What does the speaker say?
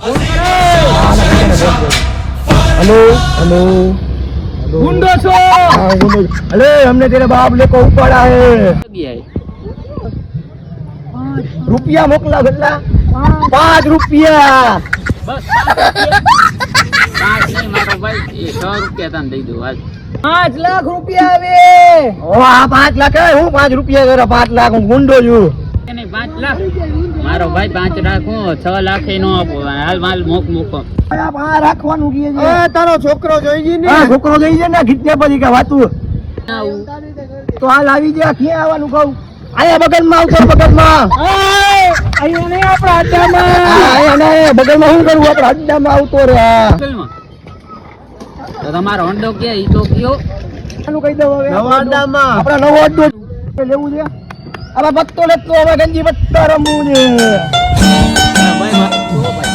hello hello गुंडो छो अरे हमने तेरे बाप ले को पड़ा है रुपया मोकला गल्ला 5 रुपया બસ 5 નહીં મારો ભાઈ 100 રૂપિયા તને દઈ દઉં હાલ 5 લાખ રૂપિયા આવે ઓ આ 5 લાખ હું 5 રૂપિયા કરે 5 લાખ હું ગુંડો છું નહીં 5 લાખ મારો ભાઈ 5 લાખ હું 6 લાખ નો આપો હાલ માલ મોકો આ રાખવાનું કીએ છે તારો છોકરો જોઈ ગઈ ને હા છોકરો જોઈ છે ને ગીતને પછી કે વાતું તો હાલ આવી જા ક્યાં આવવાનું કહું આયા બગલમાં આવતો બગલમાં અહીંયા નહીં આપણા અડ્ડામાં આયા ને બગલમાં શું કરું આપણા અડ્ડામાં આવતો રે તો તમારો હોન્ડો કે ઈ તો કયો આનું કહી દઉં હવે નવા અડ્ડામાં આપણા નવો અડ્ડો લેવું છે હવે બત્તો લેતો હવે ગંજી બત્તા રમવું છે ભાઈ